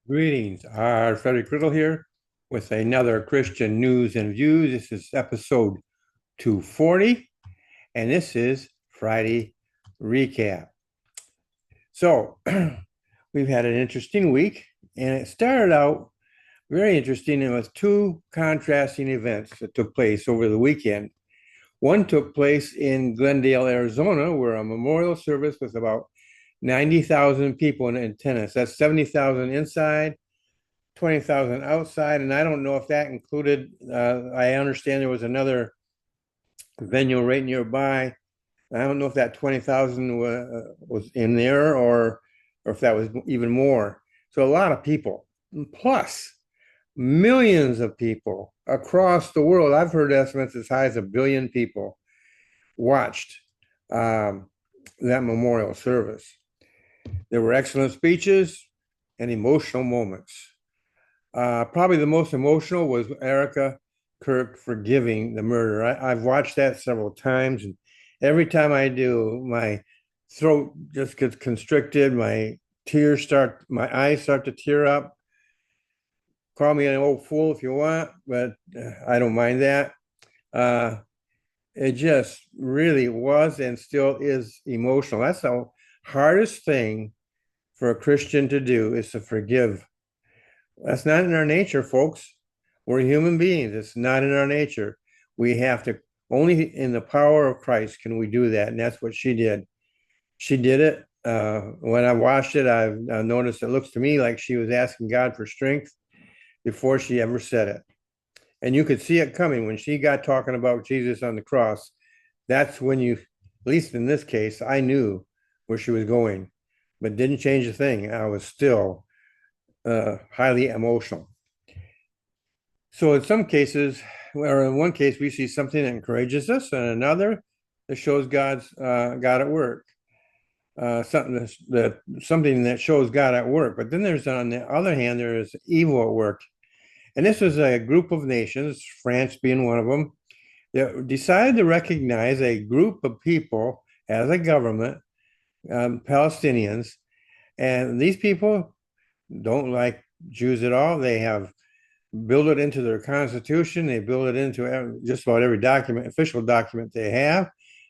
Greetings. Frederick Riddle here with another Christian news and views. This is episode 240, and this is Friday recap. So, we've had an interesting week, and it started out very interesting. It was two contrasting events that took place over the weekend. One took place in Glendale, Arizona, where a memorial service with about 90,000 people in attendance. That's 70,000 inside, 20,000 outside, and I don't know if that included. I understand there was another venue right nearby. I don't know if that 20,000 was in there or if that was even more. So a lot of people, plus millions of people across the world. I've heard estimates as high as 1 billion people watched that memorial service. There were excellent speeches and emotional moments. Probably the most emotional was Erica Kirk forgiving the murder. I've watched that several times, and every time I do, my throat just gets constricted. My eyes start to tear up. Call me an old fool if you want, but I don't mind that. Uh, it just really was and still is emotional. That's the hardest thing for a Christian to do is to forgive. That's not in our nature, folks. We're human beings. It's not in our nature. We have to, only in the power of Christ can we do that. And that's what she did. She did it. When I watched it, I've noticed it looks to me like she was asking God for strength before she ever said it. And you could see it coming when she got talking about Jesus on the cross. That's when you, at least in this case, I knew where she was going, but didn't change a thing. I was still highly emotional. So in some cases, or in one case, we see something that encourages us, and another that shows God at work. Something that shows God at work. But then there's, on the other hand, there is evil at work. And this was a group of nations, France being one of them, that decided to recognize a group of people as a government, Palestinians. And these people don't like Jews at all. They have built it into their constitution. They build it into just about every document, official document they have.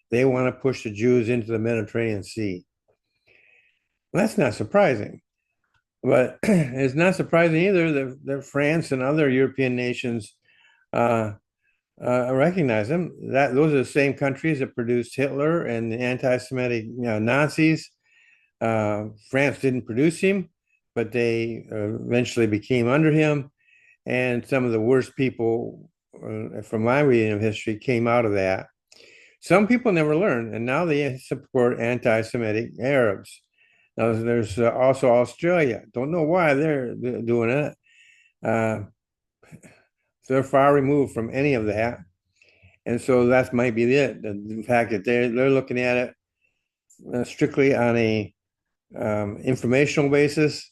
They want to push the Jews into the Mediterranean Sea. Well, that's not surprising. But it's not surprising either that France and other European nations uh, recognize them. That those are the same countries that produced Hitler and the anti-Semitic Nazis. France didn't produce him, but they eventually became under him. And some of the worst people, from my reading of history, came out of that. Some people never learned, and now they support anti-Semitic Arabs. Now, there's also Australia. Don't know why they're doing it. Uh, they're far removed from any of that, and so that might be it. The fact that they're looking at it strictly on a informational basis.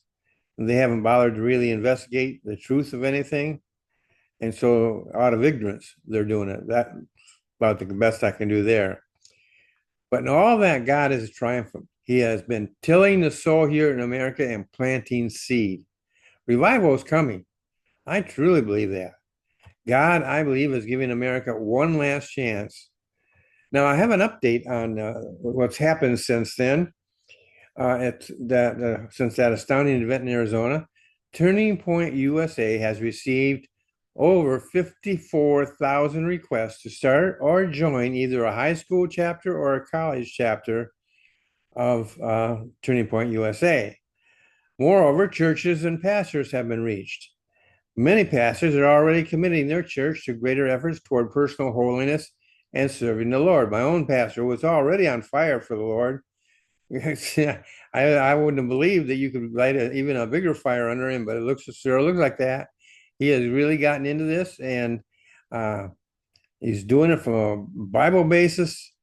They haven't bothered to really investigate the truth of anything, and so out of ignorance, they're doing it. That's about the best I can do there. But in all that, God is triumphant. He has been tilling the soil here in America and planting seed. Revival is coming. I truly believe that. God, I believe, is giving America one last chance. Now, I have an update on what's happened since then. Since that astounding event in Arizona, Turning Point USA has received over 54,000 requests to start or join either a high school chapter or a college chapter of Turning Point USA. Moreover, churches and pastors have been reached. Many pastors are already committing their church to greater efforts toward personal holiness and serving the Lord. My own pastor was already on fire for the Lord. I wouldn't have believed that you could light even a bigger fire under him, but it sure looks like that. He has really gotten into this, and he's doing it from a Bible basis.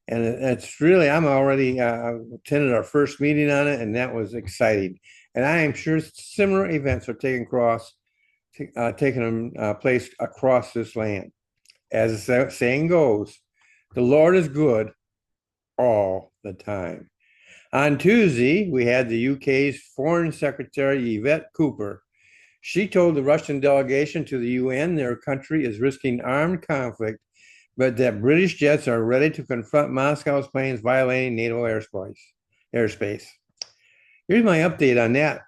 And it's really, I'm already attended our first meeting on it, and that was exciting. And I am sure similar events are taking place across this land. As the saying goes, the Lord is good all the time. On Tuesday, we had the UK's Foreign Secretary Yvette Cooper. She told the Russian delegation to the UN their country is risking armed conflict, but that British jets are ready to confront Moscow's planes violating NATO airspace. Here's my update on that.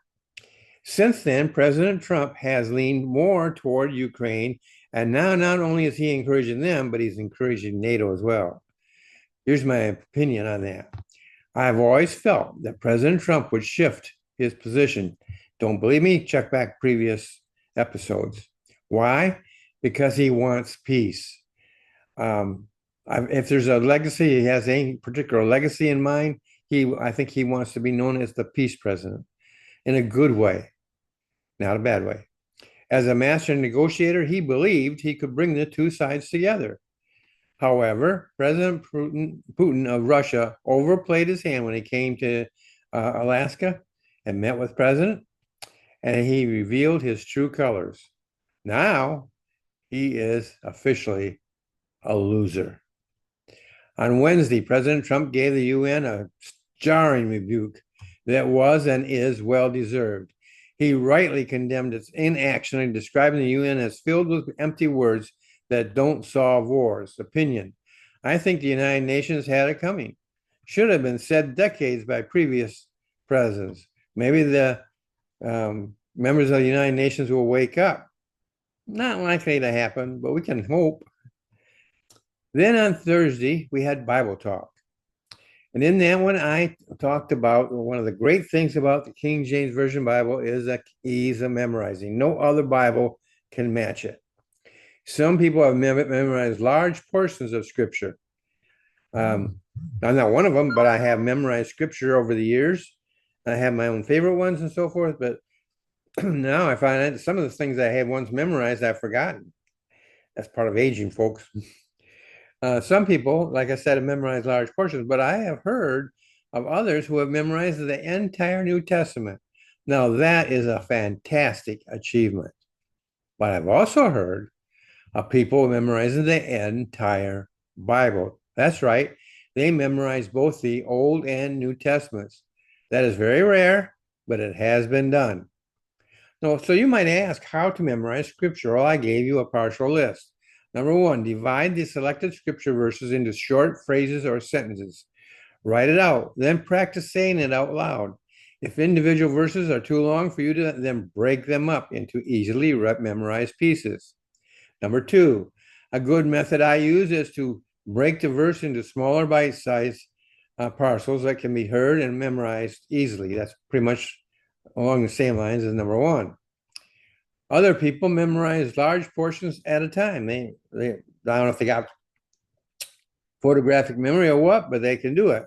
Since then, President Trump has leaned more toward Ukraine, and now not only is he encouraging them, but he's encouraging NATO as well. Here's my opinion on that. I've always felt that President Trump would shift his position. Don't believe me? Check back previous episodes. Why? Because he wants peace. If there's a legacy, he has any particular legacy in mind, I think he wants to be known as the peace president in a good way, not a bad way. As a master negotiator, he believed he could bring the two sides together. However, President Putin of Russia overplayed his hand when he came to Alaska and met with President, and he revealed his true colors. Now he is officially a loser. On Wednesday, President Trump gave the UN a jarring rebuke that was and is well deserved. He rightly condemned its inaction in describing the UN as filled with empty words that don't solve wars. Opinion. I think the United Nations had it coming. Should have been said decades by previous presidents. Maybe the members of the United Nations will wake up. Not likely to happen, but we can hope. Then on Thursday, we had Bible talk. And in that one, I talked about one of the great things about the King James Version Bible is the ease of memorizing. No other Bible can match it. Some people have memorized large portions of Scripture. I'm not one of them, but I have memorized Scripture over the years. I have my own favorite ones and so forth, but now I find that some of the things I had once memorized, I've forgotten. That's part of aging, folks. Some people, like I said, have memorized large portions, but I have heard of others who have memorized the entire New Testament. Now, that is a fantastic achievement. But I've also heard of people memorizing the entire Bible. That's right. They memorize both the Old and New Testaments. That is very rare, but it has been done. So you might ask how to memorize Scripture. Well, I gave you a partial list. Number one, divide the selected Scripture verses into short phrases or sentences. Write it out, then practice saying it out loud. If individual verses are too long for you to then break them up into easily memorized pieces. Number two, a good method I use is to break the verse into smaller bite-sized parcels that can be heard and memorized easily. That's pretty much along the same lines as number one. Other people memorize large portions at a time. They I don't know if they got photographic memory or what, but they can do it.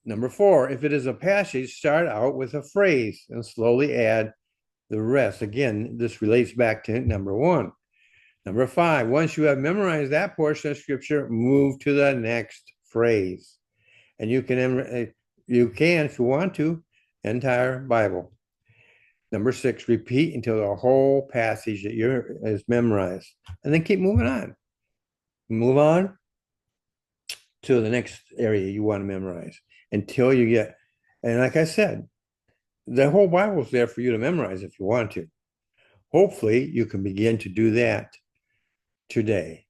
Number four, if it is a passage, start out with a phrase and slowly add the rest. Again, this relates back to number one. Number five, once you have memorized that portion of Scripture, move to the next phrase. And you can, if you want to, entire Bible. Number six, repeat until the whole passage that is memorized. And then keep moving on. Move on to the next area you want to memorize until you get, and like I said, the whole Bible is there for you to memorize if you want to. Hopefully, you can begin to do that today.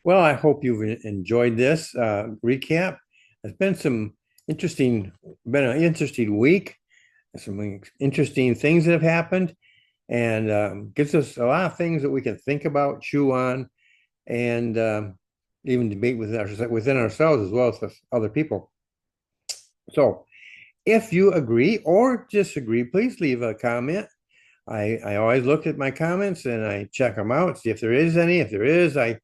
Well, I hope you've enjoyed this recap. It's been an interesting week. Some interesting things that have happened, and gives us a lot of things that we can think about, chew on, and even debate within ourselves as well as with other people. So if you agree or disagree, please leave a comment. I always look at my comments and I check them out, see if there is any. If there is, I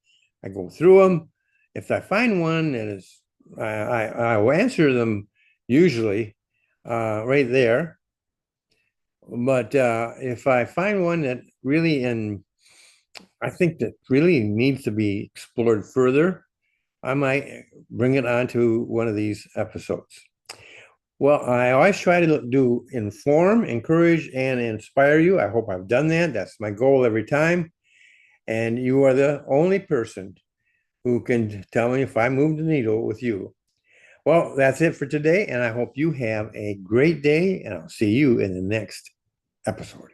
go through them. If I find one that is, I will answer them usually right there. But if I find one that really, I think that really needs to be explored further, I might bring it onto one of these episodes. Well, I always try to inform, encourage, and inspire you. I hope I've done that. That's my goal every time. And you are the only person who can tell me if I moved the needle with you. Well, that's it for today, and I hope you have a great day, and I'll see you in the next episode.